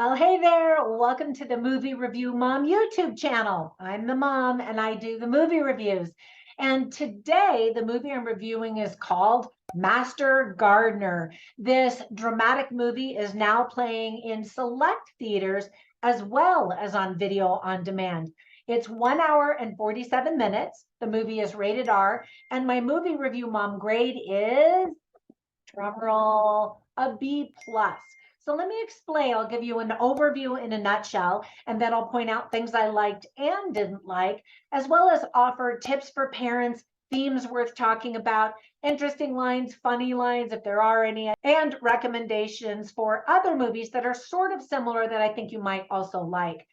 Well, hey there. Welcome to the Movie Review Mom YouTube channel. I'm the mom and I do the movie reviews. And today, the movie I'm reviewing is called Master Gardener. This dramatic movie is now playing in select theaters as well as on video on demand. It's 1 hour and 47 minutes. The movie is rated R, and my movie review mom grade is, drumroll, a B plus. So let me explain. I'll give you an overview in a nutshell, and then I'll point out things I liked and didn't like, as well as offer tips for parents, themes worth talking about, interesting lines, funny lines, if there are any, and recommendations for other movies that are sort of similar that I think you might also like.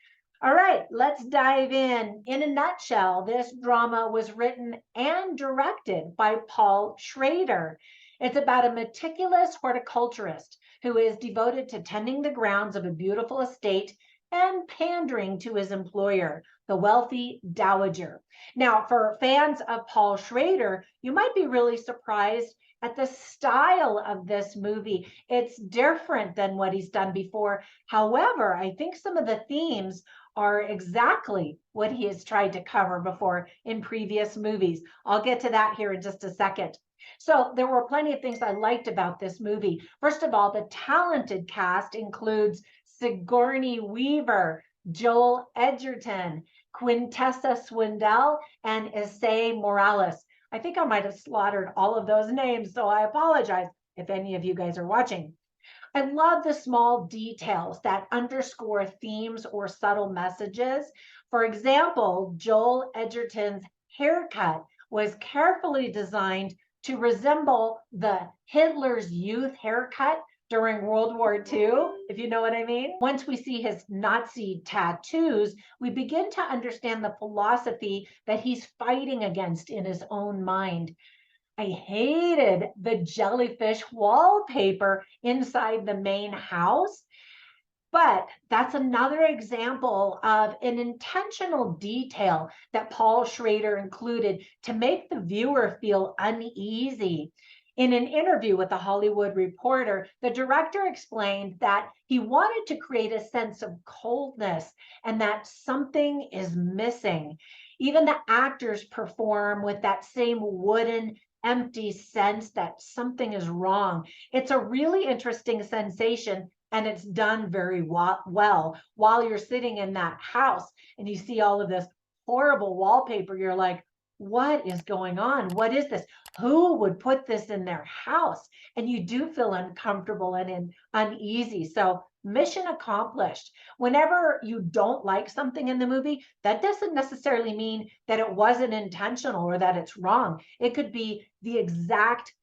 All right, let's dive in. In a nutshell, this drama was written and directed by Paul Schrader. It's about a meticulous horticulturist who is devoted to tending the grounds of a beautiful estate and pandering to his employer, the wealthy dowager. Now, for fans of Paul Schrader, you might be really surprised at the style of this movie. It's different than what he's done before. However, I think some of the themes are exactly what he has tried to cover before in previous movies. I'll get to that here in just a second. So there were plenty of things I liked about this movie. First of all, the talented cast includes Sigourney Weaver, Joel Edgerton, Quintessa Swindell, and Issei Morales. I think I might have slaughtered all of those names, so I apologize if any of you guys are watching. I love the small details that underscore themes or subtle messages. For example, Joel Edgerton's haircut was carefully designed to resemble the Hitler's youth haircut during World War II, if you know what I mean. Once we see his Nazi tattoos, we begin to understand the philosophy that he's fighting against in his own mind. I hated the jellyfish wallpaper inside the main house. But that's another example of an intentional detail that Paul Schrader included to make the viewer feel uneasy. In an interview with The Hollywood Reporter, the director explained that he wanted to create a sense of coldness and that something is missing. Even the actors perform with that same wooden, empty sense that something is wrong. It's a really interesting sensation, and it's done very well. While you're sitting in that house and you see all of this horrible wallpaper, you're like, what is going on? What is this? Who would put this in their house? And you do feel uncomfortable and uneasy. So mission accomplished. Whenever you don't like something in the movie, that doesn't necessarily mean that it wasn't intentional or that it's wrong. It could be the exact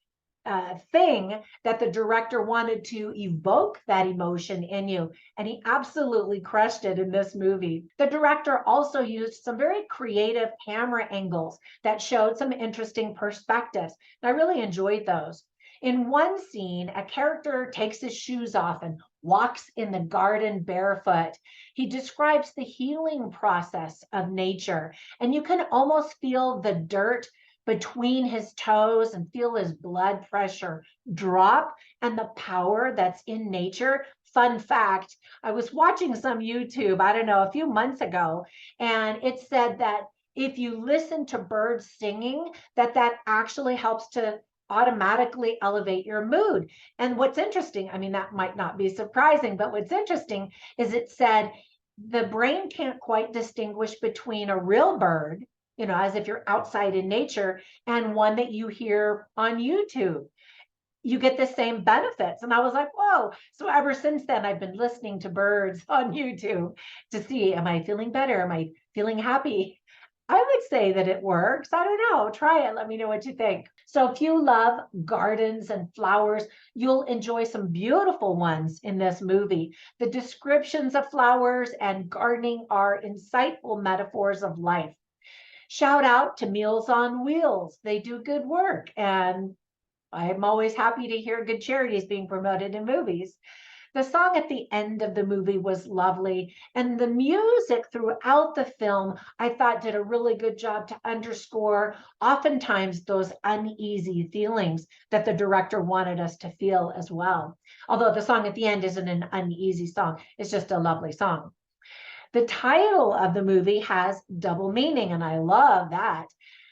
thing that the director wanted to evoke that emotion in you. And he absolutely crushed it in this movie. The director also used some very creative camera angles that showed some interesting perspectives. And I really enjoyed those. In one scene, a character takes his shoes off and walks in the garden barefoot. He describes the healing process of nature, and you can almost feel the dirt between his toes and feel his blood pressure drop and the power that's in nature. Fun fact, I was watching some YouTube, I don't know, a few months ago, and it said that if you listen to birds singing, that actually helps to automatically elevate your mood. And what's interesting, I mean, that might not be surprising, but what's interesting is it said the brain can't quite distinguish between a real bird, as if you're outside in nature, and one that you hear on YouTube. You get the same benefits. And I was like, whoa. So ever since then, I've been listening to birds on YouTube to see, am I feeling better? Am I feeling happy? I would say that it works. I don't know. Try it. Let me know what you think. So if you love gardens and flowers, you'll enjoy some beautiful ones in this movie. The descriptions of flowers and gardening are insightful metaphors of life. Shout out to Meals on Wheels. They do good work, and I'm always happy to hear good charities being promoted in movies. The song at the end of the movie was lovely, and the music throughout the film, I thought, did a really good job to underscore oftentimes those uneasy feelings that the director wanted us to feel as well. Although the song at the end isn't an uneasy song, it's just a lovely song. The title of the movie has double meaning, and I love that.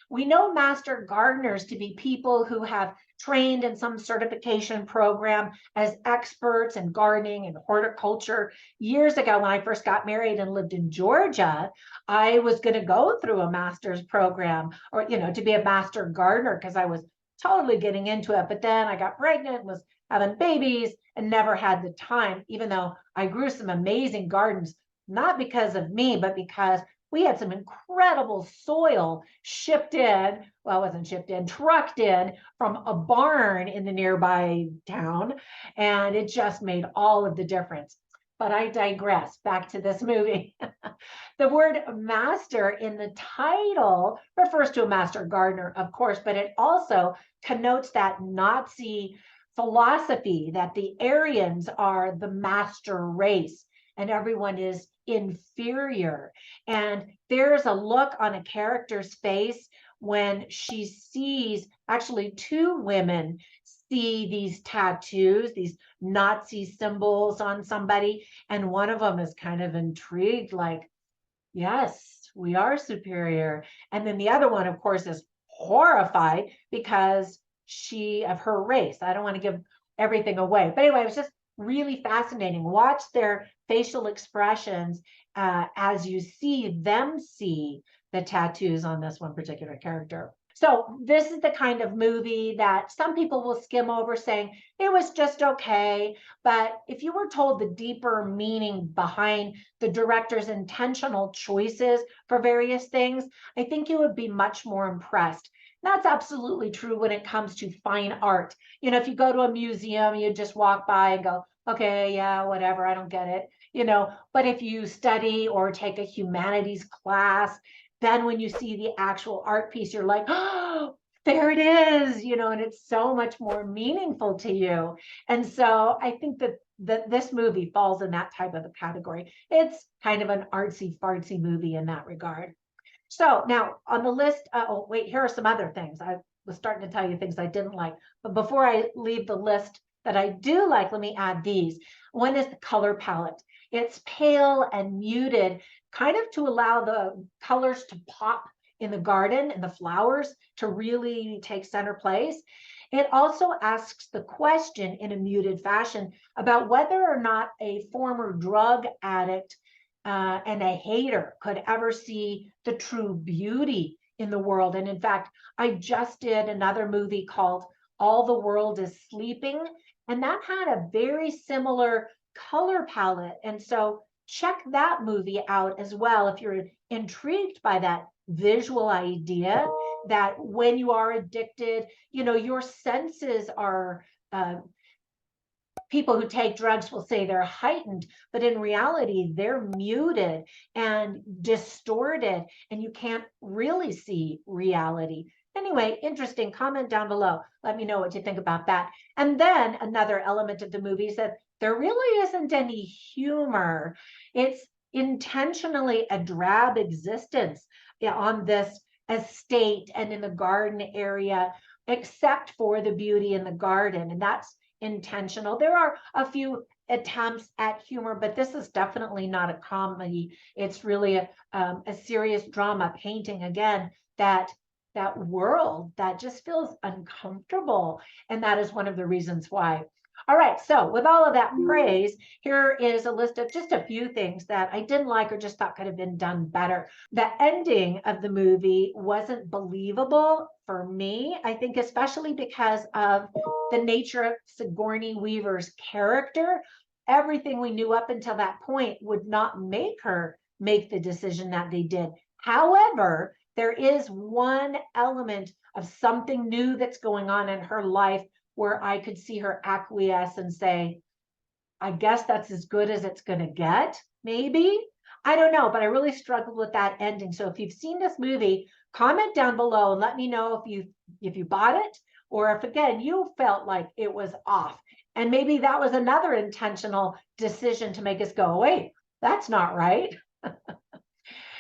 We know master gardeners to be people who have trained in some certification program as experts in gardening and horticulture. Years ago, when I first got married and lived in Georgia, I was going to go through a master's program, or, to be a master gardener, because I was totally getting into it. But then I got pregnant, was having babies, and never had the time, even though I grew some amazing gardens, not because of me, but because we had some incredible soil shipped in. Well, it wasn't shipped in, trucked in from a barn in the nearby town. And it just made all of the difference. But I digress. Back to this movie. The word master in the title refers to a master gardener, of course, but it also connotes that Nazi philosophy that the Aryans are the master race and everyone is inferior. And there's a look on a character's face when she sees, actually two women see these tattoos, these Nazi symbols on somebody, and one of them is kind of intrigued, like, yes, we are superior. And then the other one, of course, is horrified because of her race. I don't want to give everything away. But anyway, it was just really fascinating. Watch their facial expressions as you see them see the tattoos on this one particular character. So this is the kind of movie that some people will skim over saying it was just okay. But if you were told the deeper meaning behind the director's intentional choices for various things, I think you would be much more impressed. That's absolutely true when it comes to fine art. If you go to a museum, you just walk by and go, okay, yeah, whatever, I don't get it. But if you study or take a humanities class, then when you see the actual art piece, you're like, oh, there it is, and it's so much more meaningful to you. And so I think that this movie falls in that type of a category. It's kind of an artsy fartsy movie in that regard. So now on the list, oh, wait, here are some other things. I was starting to tell you things I didn't like. But before I leave the list that I do like, let me add these. One is the color palette. It's pale and muted, kind of to allow the colors to pop in the garden and the flowers to really take center place. It also asks the question in a muted fashion about whether or not a former drug addict and a hater could ever see the true beauty in the world. And in fact, I just did another movie called All the World is Sleeping, and that had a very similar color palette. And so check that movie out as well if you're intrigued by that visual idea that when you are addicted, your senses are people who take drugs will say they're heightened, but in reality, they're muted and distorted, and you can't really see reality. Anyway, interesting. Comment down below. Let me know what you think about that. And then another element of the movie is that there really isn't any humor. It's intentionally a drab existence on this estate and in the garden area, except for the beauty in the garden. And that's intentional. There are a few attempts at humor, but this is definitely not a comedy. It's really a serious drama painting, again, that world that just feels uncomfortable. And that is one of the reasons why. All right, so with all of that praise, here is a list of just a few things that I didn't like or just thought could have been done better. The ending of the movie wasn't believable for me, I think, especially because of the nature of Sigourney Weaver's character. Everything we knew up until that point would not make her make the decision that they did. However, there is one element of something new that's going on in her life where I could see her acquiesce and say, I guess that's as good as it's going to get, maybe. I don't know, but I really struggled with that ending. So if you've seen this movie, comment down below and let me know if you bought it, or if, again, you felt like it was off. And maybe that was another intentional decision to make us go, wait, that's not right.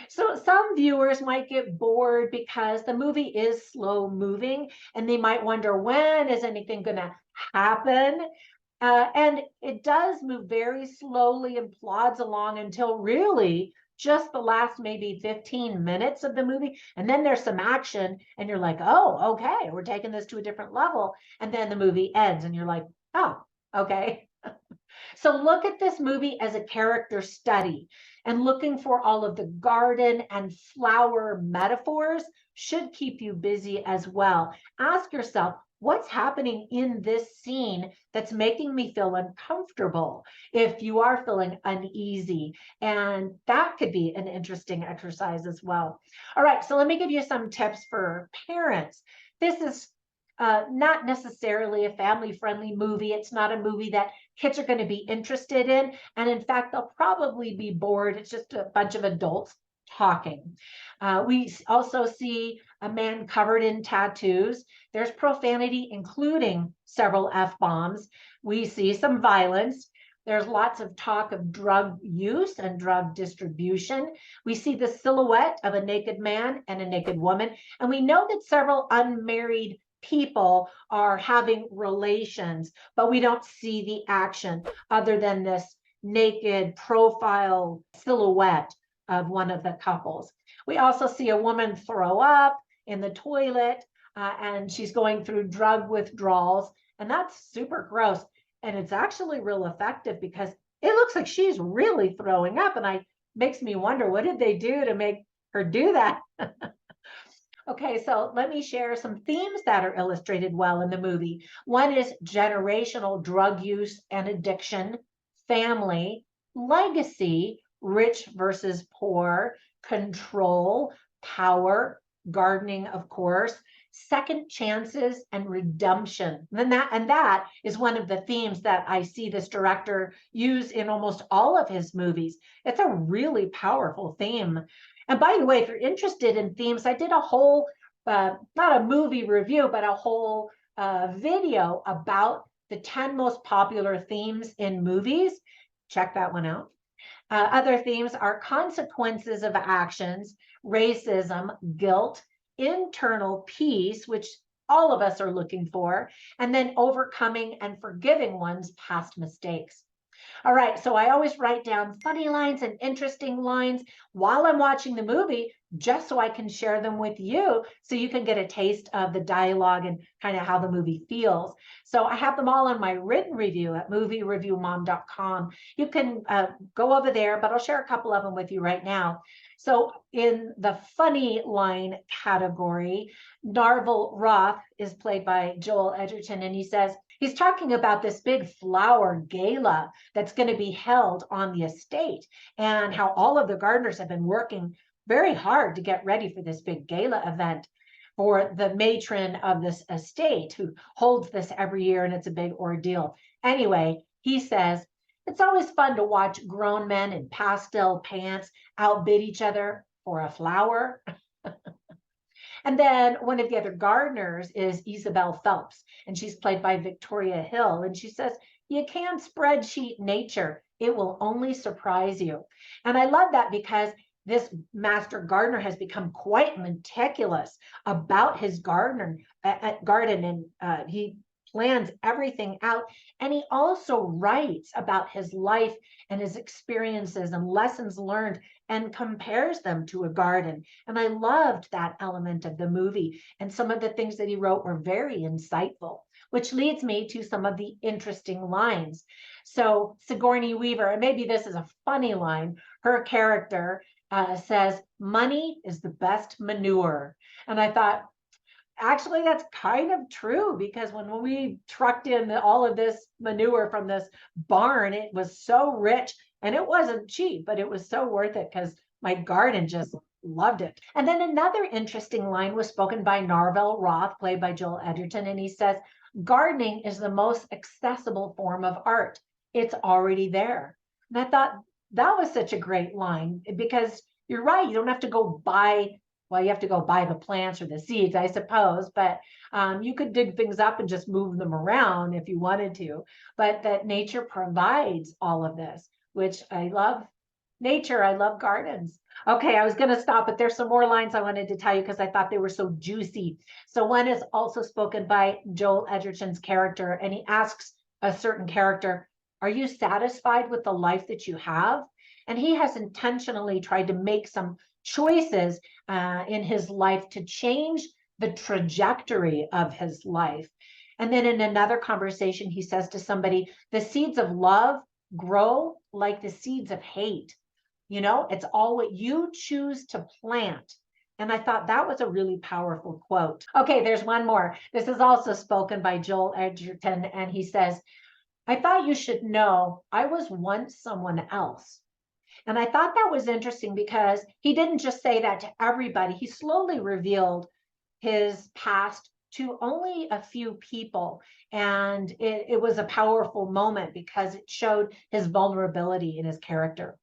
So some viewers might get bored because the movie is slow moving and they might wonder, when is anything going to happen? And it does move very slowly and plods along until really just the last maybe 15 minutes of the movie. And then there's some action and you're like, oh, okay, we're taking this to a different level. And then the movie ends and you're like, oh, okay. So look at this movie as a character study, and looking for all of the garden and flower metaphors should keep you busy as well. Ask yourself, what's happening in this scene that's making me feel uncomfortable if you are feeling uneasy? And that could be an interesting exercise as well. All right, so let me give you some tips for parents. This is not necessarily a family-friendly movie. It's not a movie that kids are going to be interested in. And in fact, they'll probably be bored. It's just a bunch of adults talking. We also see a man covered in tattoos. There's profanity, including several F-bombs. We see some violence. There's lots of talk of drug use and drug distribution. We see the silhouette of a naked man and a naked woman. And we know that several unmarried people are having relations, but we don't see the action other than this naked profile silhouette of one of the couples. We also see a woman throw up in the toilet, and she's going through drug withdrawals, and that's super gross. And it's actually real effective because it looks like she's really throwing up, and it makes me wonder, what did they do to make her do that? Okay, so let me share some themes that are illustrated well in the movie. One is generational drug use and addiction, family, legacy, rich versus poor, control, power, gardening, of course, second chances, and redemption. And that is one of the themes that I see this director use in almost all of his movies. It's a really powerful theme. And by the way, if you're interested in themes, I did a whole, not a movie review, but a whole video about the 10 most popular themes in movies. Check that one out. Other themes are consequences of actions, racism, guilt, internal peace, which all of us are looking for, and then overcoming and forgiving one's past mistakes. All right, so I always write down funny lines and interesting lines while I'm watching the movie, just so I can share them with you, so you can get a taste of the dialogue and kind of how the movie feels. So I have them all on my written review at moviereviewmom.com. You can go over there, but I'll share a couple of them with you right now. So in the funny line category, Narvel Roth is played by Joel Edgerton, and he says, he's talking about this big flower gala that's going to be held on the estate, and how all of the gardeners have been working very hard to get ready for this big gala event for the matron of this estate who holds this every year, and it's a big ordeal. Anyway, he says, it's always fun to watch grown men in pastel pants outbid each other for a flower. And then one of the other gardeners is Isabel Phelps, and she's played by Victoria Hill. And she says, you can spreadsheet nature. It will only surprise you. And I love that because this master gardener has become quite meticulous about his garden, and he plans everything out. And he also writes about his life and his experiences and lessons learned and compares them to a garden. And I loved that element of the movie. And some of the things that he wrote were very insightful, which leads me to some of the interesting lines. So Sigourney Weaver, and maybe this is a funny line, her character says, money is the best manure. And I thought, actually, that's kind of true, because when we trucked in all of this manure from this barn, it was so rich and it wasn't cheap, but it was so worth it because my garden just loved it. And then another interesting line was spoken by Narvel Roth, played by Joel Edgerton, and he says, gardening is the most accessible form of art. It's already there. And I thought that was such a great line, because you're right, you don't have to go buy well, you have to go buy the plants or the seeds, I suppose, but you could dig things up and just move them around if you wanted to, but that nature provides all of this, which I love. Nature, I love gardens. Okay, I was going to stop, but there's some more lines I wanted to tell you because I thought they were so juicy. So one is also spoken by Joel Edgerton's character, and he asks a certain character, are you satisfied with the life that you have? And he has intentionally tried to make some choices in his life to change the trajectory of his life. And then in another conversation, he says to somebody, the seeds of love grow like the seeds of hate. You know, it's all what you choose to plant. And I thought that was a really powerful quote. Okay, there's one more. This is also spoken by Joel Edgerton, and he says, I thought you should know I was once someone else. And I thought that was interesting because he didn't just say that to everybody. He slowly revealed his past to only a few people. And it was a powerful moment because it showed his vulnerability in his character.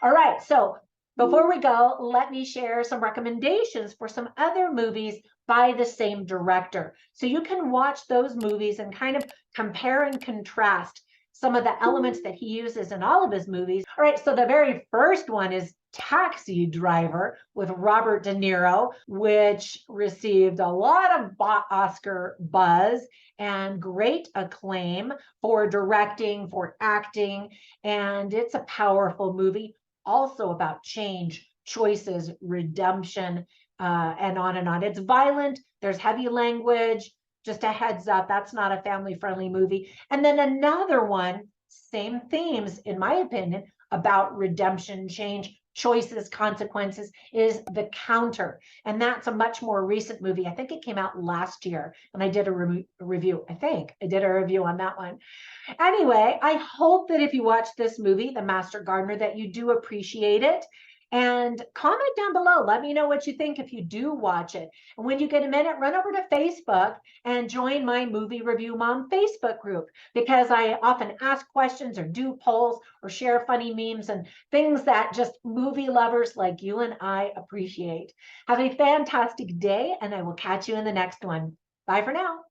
All right, so before we go, let me share some recommendations for some other movies by the same director. So you can watch those movies and kind of compare and contrast some of the elements that he uses in all of his movies. All right, so the very first one is Taxi Driver with Robert De Niro, which received a lot of Oscar buzz and great acclaim for directing, for acting, and it's a powerful movie. Also about change, choices, redemption, and on and on. It's violent. There's heavy language. Just a heads up, that's not a family-friendly movie. And then another one, same themes, in my opinion, about redemption, change, choices, consequences, is The Counter. And that's a much more recent movie. I think it came out last year, and I did a review. I think I did a review on that one. Anyway, I hope that if you watch this movie, The Master Gardener, that you do appreciate it. And comment down below. Let me know what you think if you do watch it. And when you get a minute, run over to Facebook and join my Movie Review Mom Facebook group, because I often ask questions or do polls or share funny memes and things that just movie lovers like you and I appreciate. Have a fantastic day, and I will catch you in the next one. Bye for now.